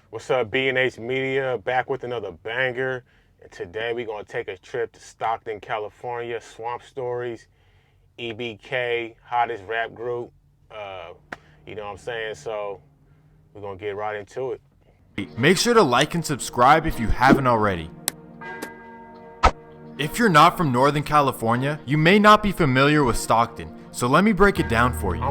What's up, B.N.H Media? Back with another banger. And today we're going to take a trip to Stockton, California. Swamp Stories, EBK, hottest rap group. You know what I'm saying? So we're going to get right into it. Make sure to like and subscribe if you haven't already. If you're not from Northern California, you may not be familiar with Stockton, so let me break it down for you.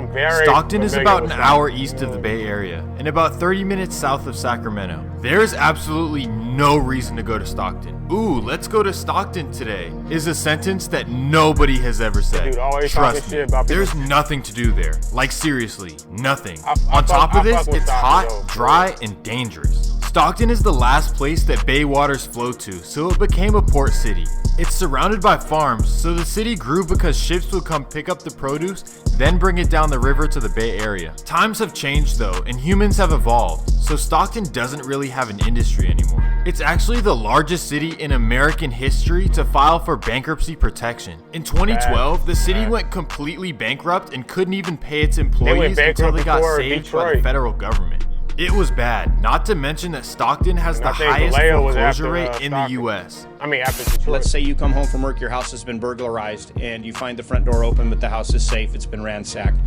Stockton is about an hour east of the Bay Area and about 30 minutes south of Sacramento. There is absolutely no reason to go to Stockton. "Ooh, let's go to Stockton today" is a sentence that nobody has ever said. Trust me, there's nothing to do there. Like seriously, nothing. On top of this, it's hot, dry, and dangerous. Stockton is the last place that bay waters flow to, so it became a port city. It's surrounded by farms, so the city grew because ships would come pick up the produce, then bring it down the river to the Bay Area. Times have changed though, and humans have evolved, so Stockton doesn't really have an industry anymore. It's actually the largest city in American history to file for bankruptcy protection. In 2012, the city went completely bankrupt and couldn't even pay its employees until they got saved by the federal government. It was bad, not to mention that Stockton has the highest foreclosure rate in the US. After Detroit. Let's say you come home from work, your house has been burglarized, and you find the front door open, but the house is safe, it's been ransacked.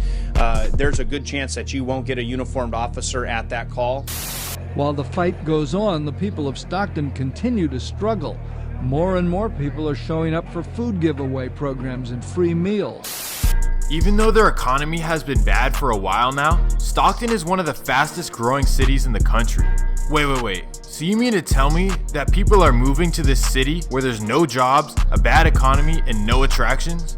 There's a good chance that you won't get a uniformed officer at that call. While the fight goes on, the people of Stockton continue to struggle. More and more people are showing up for food giveaway programs and free meals. Even though their economy has been bad for a while now, Stockton is one of the fastest growing cities in the country. Wait. So you mean to tell me that people are moving to this city where there's no jobs, a bad economy, and no attractions?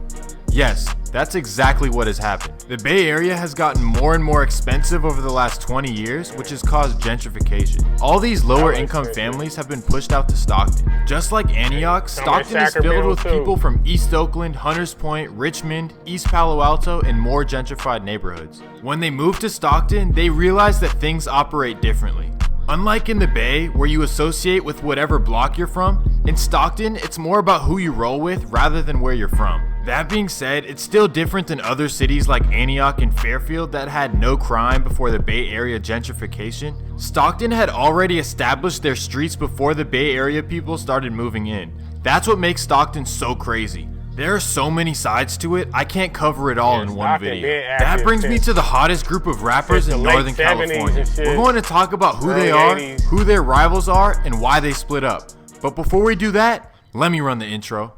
Yes, that's exactly what has happened. The Bay Area has gotten more and more expensive over the last 20 years, which has caused gentrification. All these lower income families have been pushed out to Stockton. Just like Antioch, Stockton is filled with people from East Oakland, Hunters Point, Richmond, East Palo Alto, and more gentrified neighborhoods. When they moved to Stockton, they realized that things operate differently. Unlike in the Bay, where you associate with whatever block you're from, in Stockton, it's more about who you roll with rather than where you're from. That being said, it's still different than other cities like Antioch and Fairfield that had no crime before the Bay Area gentrification. Stockton had already established their streets before the Bay Area people started moving in. That's what makes Stockton so crazy. There are so many sides to it, I can't cover it all in one video. That brings me to the hottest group of rappers in Northern California. We're going to talk about who they are, who their rivals are, and why they split up. But before we do that, let me run the intro.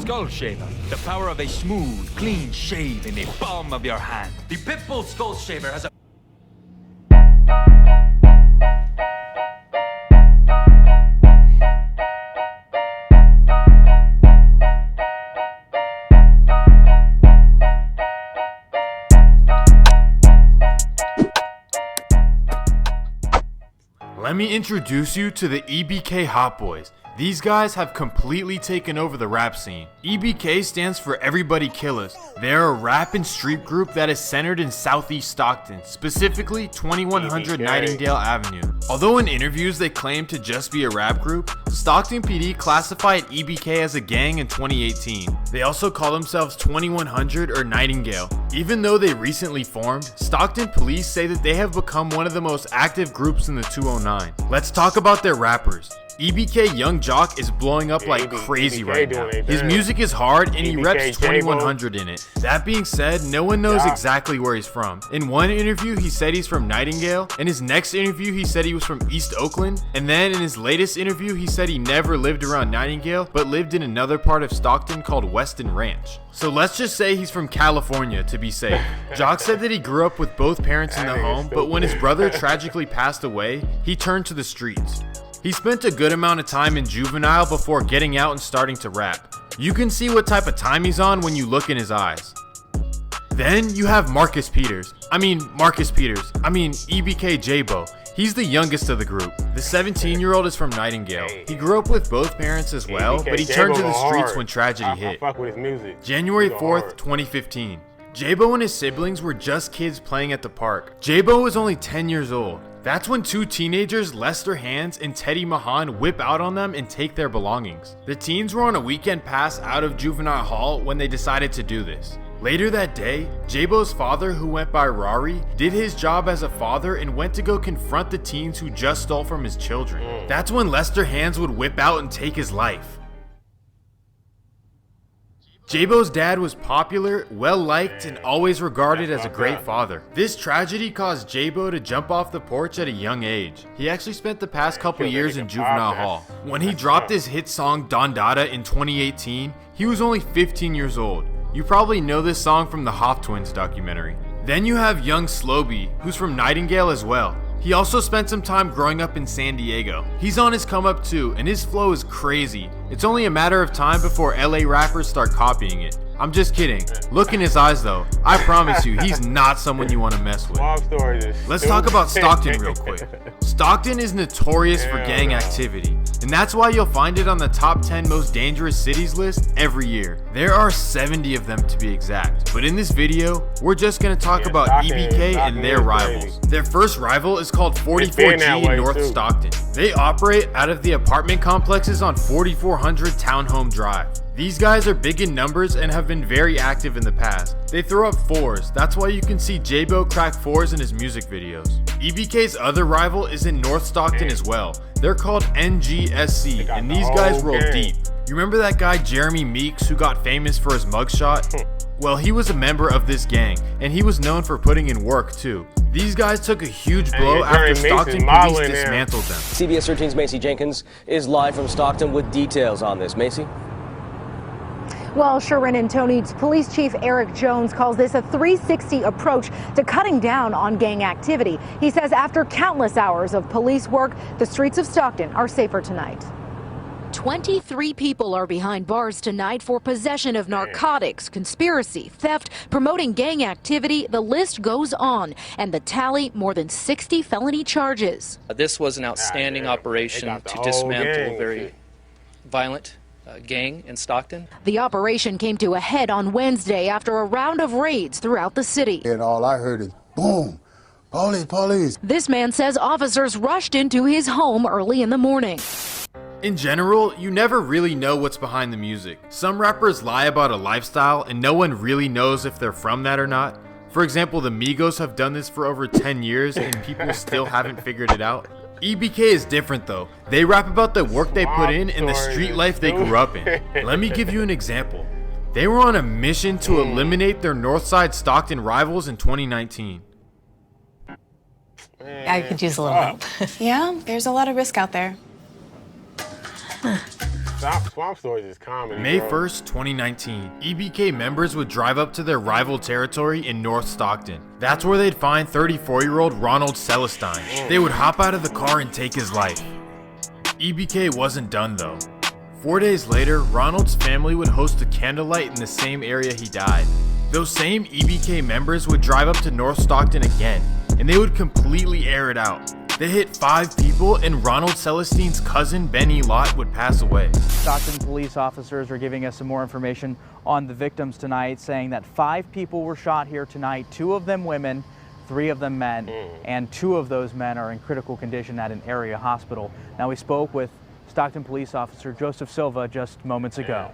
Skull Shaver, the power of a smooth, clean shave in the palm of your hand. The Pitbull Skull Shaver has a... Let me introduce you to the EBK Hot Boys. These guys have completely taken over the rap scene. EBK stands for Everybody Kill Us. They're a rap and street group that is centered in Southeast Stockton, specifically 2100 Nightingale Avenue. Although in interviews they claim to just be a rap group, Stockton PD classified EBK as a gang in 2018. They also call themselves 2100 or Nightingale. Even though they recently formed, Stockton police say that they have become one of the most active groups in the 209. Let's talk about their rappers. EBK Young Jock is blowing up like crazy right now. His music is hard and he reps 2100 in it. That being said, no one knows exactly where he's from. In one interview he said he's from Nightingale, in his next interview he said he was from East Oakland, and then in his latest interview he said he never lived around Nightingale but lived in another part of Stockton called Weston Ranch. So let's just say he's from California to be safe. Jock said that he grew up with both parents in the home, but when his brother tragically passed away, he turned to the streets. He spent a good amount of time in juvenile before getting out and starting to rap. You can see what type of time he's on when you look in his eyes. Then you have EBK J-Bo. He's the youngest of the group. The 17-year-old is from Nightingale. He grew up with both parents as well, but he turned to the streets when tragedy hit. January 4th, 2015. J-Bo and his siblings were just kids playing at the park. J-Bo was only 10 years old. That's when two teenagers, Lester Hands and Teddy Mahan, whip out on them and take their belongings. The teens were on a weekend pass out of juvenile hall when they decided to do this. Later that day, J-Bo's father, who went by Rari, did his job as a father and went to go confront the teens who just stole from his children. That's when Lester Hands would whip out and take his life. J-Bo's dad was popular, well-liked, and always regarded as a great father. This tragedy caused J-Bo to jump off the porch at a young age. He actually spent the past couple years in juvenile hall. When he dropped his hit song Don Dada in 2018, he was only 15 years old. You probably know this song from the Hoff Twins documentary. Then you have young Slowby, who's from Nightingale as well. He also spent some time growing up in San Diego. He's on his come up too, and his flow is crazy. It's only a matter of time before LA rappers start copying it. I'm just kidding. Look in his eyes though. I promise you, he's not someone you want to mess with. Let's talk about Stockton real quick. Stockton is notorious for gang activity, and that's why you'll find it on the top 10 most dangerous cities list every year. There are 70 of them to be exact, but in this video, we're just going to talk about EBK and their rivals. Their first rival is called 44G in North Stockton. They operate out of the apartment complexes on 4400 Townhome Drive. These guys are big in numbers and have been very active in the past. They throw up fours, that's why you can see J-Bo crack fours in his music videos. EBK's other rival is in North Stockton as well. They're called NGSC, and these guys roll deep. You remember that guy Jeremy Meeks who got famous for his mugshot? Well, he was a member of this gang, and he was known for putting in work too. These guys took a huge blow after Stockton police dismantled them. CBS 13's Macy Jenkins is live from Stockton with details on this. Macy? Well, Sharon and Tony's Police Chief Eric Jones calls this a 360 approach to cutting down on gang activity. He says after countless hours of police work, the streets of Stockton are safer tonight. 23 people are behind bars tonight for possession of narcotics, conspiracy, theft, promoting gang activity. The list goes on, and the tally, more than 60 felony charges. This was an outstanding operation to dismantle a very violent gang in Stockton. The operation came to a head on Wednesday after a round of raids throughout the city. And all I heard is boom, police, police. This man says officers rushed into his home early in the morning. In general, you never really know what's behind the music. Some rappers lie about a lifestyle and no one really knows if they're from that or not. For example, the Migos have done this for over 10 years and people still haven't figured it out. EBK is different though. They rap about the work they put in and the street life they grew up in. Let me give you an example. They were on a mission to eliminate their Northside Stockton rivals in 2019. I could use a little help. Yeah, there's a lot of risk out there. Swamp Stories is common. May 1st, 2019, EBK members would drive up to their rival territory in North Stockton. That's where they'd find 34-year-old Ronald Celestine. They would hop out of the car and take his life. EBK wasn't done though. 4 days later, Ronald's family would host a candlelight in the same area he died. Those same EBK members would drive up to North Stockton again, and they would completely air it out. They hit 5 people, and Ronald Celestine's cousin, B.N.H, would pass away. Stockton police officers are giving us some more information on the victims tonight, saying that 5 people were shot here tonight, 2 of them women, 3 of them men, and 2 of those men are in critical condition at an area hospital. Now, we spoke with Stockton police officer Joseph Silva just moments ago.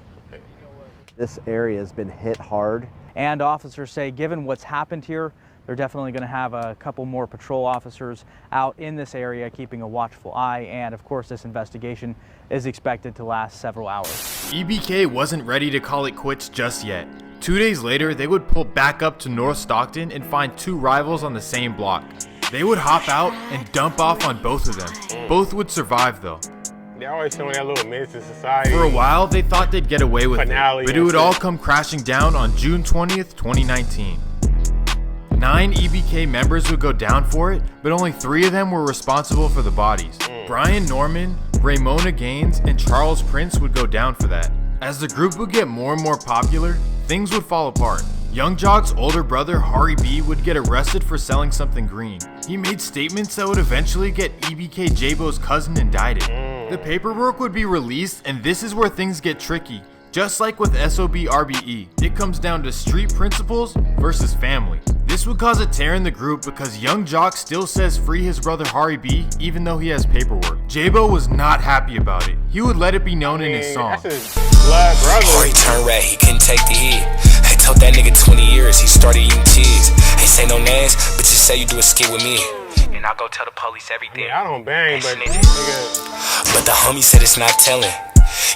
This area has been hit hard. And officers say, given what's happened here, they're definitely going to have a couple more patrol officers out in this area keeping a watchful eye, and of course this investigation is expected to last several hours. EBK wasn't ready to call it quits just yet. 2 days later, they would pull back up to North Stockton and find 2 rivals on the same block. They would hop out and dump off on both of them. Both would survive though. They always showing that little menace to society. For a while, they thought they'd get away with it, but it would all come crashing down on June 20th, 2019. 9 EBK members would go down for it, but only 3 of them were responsible for the bodies. Brian Norman, Raymona Gaines, and Charles Prince would go down for that. As the group would get more and more popular, things would fall apart. Young Jock's older brother, Hari B, would get arrested for selling something green. He made statements that would eventually get EBK J-Bo's cousin indicted. The paperwork would be released, and this is where things get tricky. Just like with SOB-RBE, it comes down to street principles versus family. This would cause a tear in the group because Young Jock still says free his brother Hari B even though he has paperwork. J-Bo was not happy about it. He would let it be known in his song. That's his blood brother. Before he turned red, he couldn't take the heat. told that nigga 20 years, he started eating cheese. Ain't say no names, but just say you do a skit with me. And I'll go tell the police everything. Yeah, I don't bang, but nigga. But the homie said it's not telling.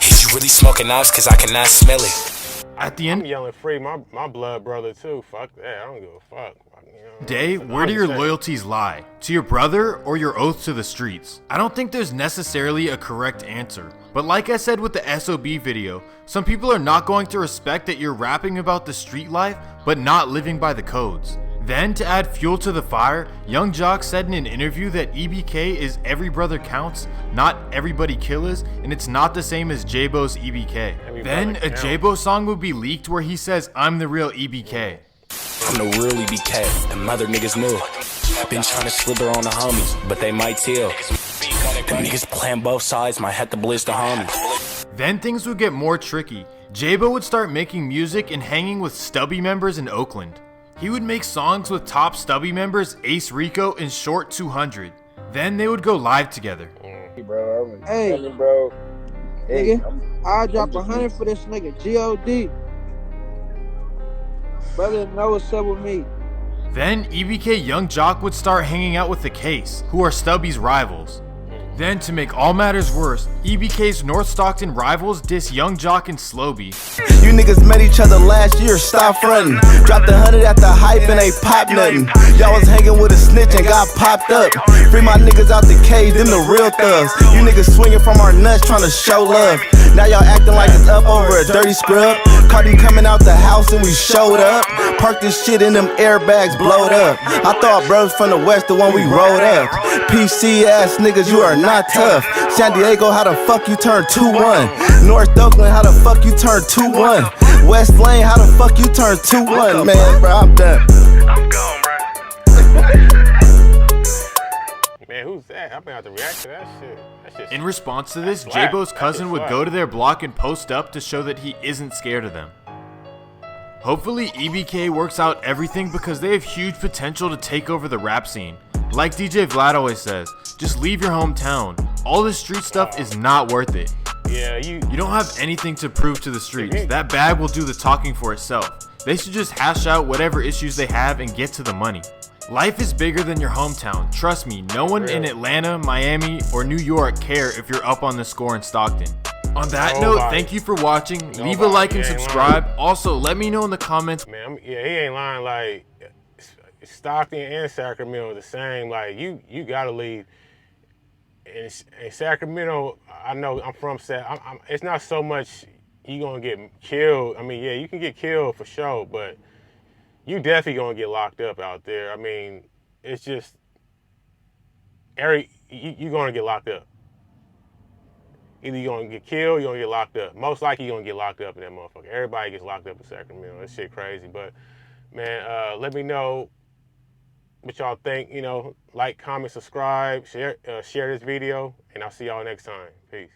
Is you really smoking ops? Cause I cannot smell it. At the end, I'm yelling free my blood brother too. Fuck that. I don't give a fuck. Day, where do your loyalties lie? To your brother or your oath to the streets? I don't think there's necessarily a correct answer. But like I said with the SOB video, some people are not going to respect that you're rapping about the street life, but not living by the codes. Then, to add fuel to the fire, Young Jock said in an interview that EBK is every brother counts, not everybody killers, and it's not the same as J-Bo's EBK. Then, a J-Bo song would be leaked where he says, "I'm the real EBK." I'm the real EBK, them other niggas knew. Been trying to slither on the homies, but they might tell. Them niggas playing both sides, might have to blitz the homies. Then things would get more tricky. J-Bo would start making music and hanging with Stubby members in Oakland. He would make songs with top Stubby members Ace Rico and Short 200. Then they would go live together. Hey, bro. Hey, nigga, I'll drop 100 for this nigga. G.O.D. Brother, know what's up with me. Then EBK Young Jock would start hanging out with the Case, who are Stubby's rivals. Then, to make all matters worse, EBK's North Stockton rivals diss Young Jock and Slowby. You niggas met each other last year, stop frontin'. Dropped 100 at the hype and ain't pop nothing. Y'all was hanging with a snitch and got popped up. Free my niggas out the cage, them the real thugs. You niggas swinging from our nuts trying to show love. Now y'all acting like it's up over a dirty scrub. Cardi coming out the house and we showed up. Parked this shit in them airbags, blowed up. I thought bros from the west, the one we rolled up. PC ass niggas, you are not tough. San Diego, how the fuck you turn 2-1? North Oakland, how the fuck you turn 2-1? West Lane, how the fuck you turn 2-1? Man, bro, I'm done. I'm gone, bro. Man, who's that? I'm gonna have to react to that shit. In response to this, J-Bo's cousin would go to their block and post up to show that he isn't scared of them. Hopefully EBK works out everything because they have huge potential to take over the rap scene. Like DJ Vlad always says, just leave your hometown. All this street stuff is not worth it. Yeah, you don't have anything to prove to the streets. That bag will do the talking for itself. They should just hash out whatever issues they have and get to the money. Life is bigger than your hometown. Trust me, no one in Atlanta, Miami, or New York care if you're up on the score in Stockton. On that note, thank you for watching. Leave a like and subscribe. Also, let me know in the comments. Man, yeah, he ain't lying. Like, Stockton and Sacramento are the same. Like, you gotta leave. In Sacramento, I know I'm from it's not so much you gonna get killed. I mean, yeah, you can get killed for sure, but you definitely gonna get locked up out there. I mean, it's just you gonna get locked up. Either you're gonna get killed, you're gonna get locked up. Most likely you're gonna get locked up in that motherfucker. Everybody gets locked up in Sacramento. That shit crazy. But man, let me know what y'all think. You know, like, comment, subscribe, share this video, and I'll see y'all next time. Peace.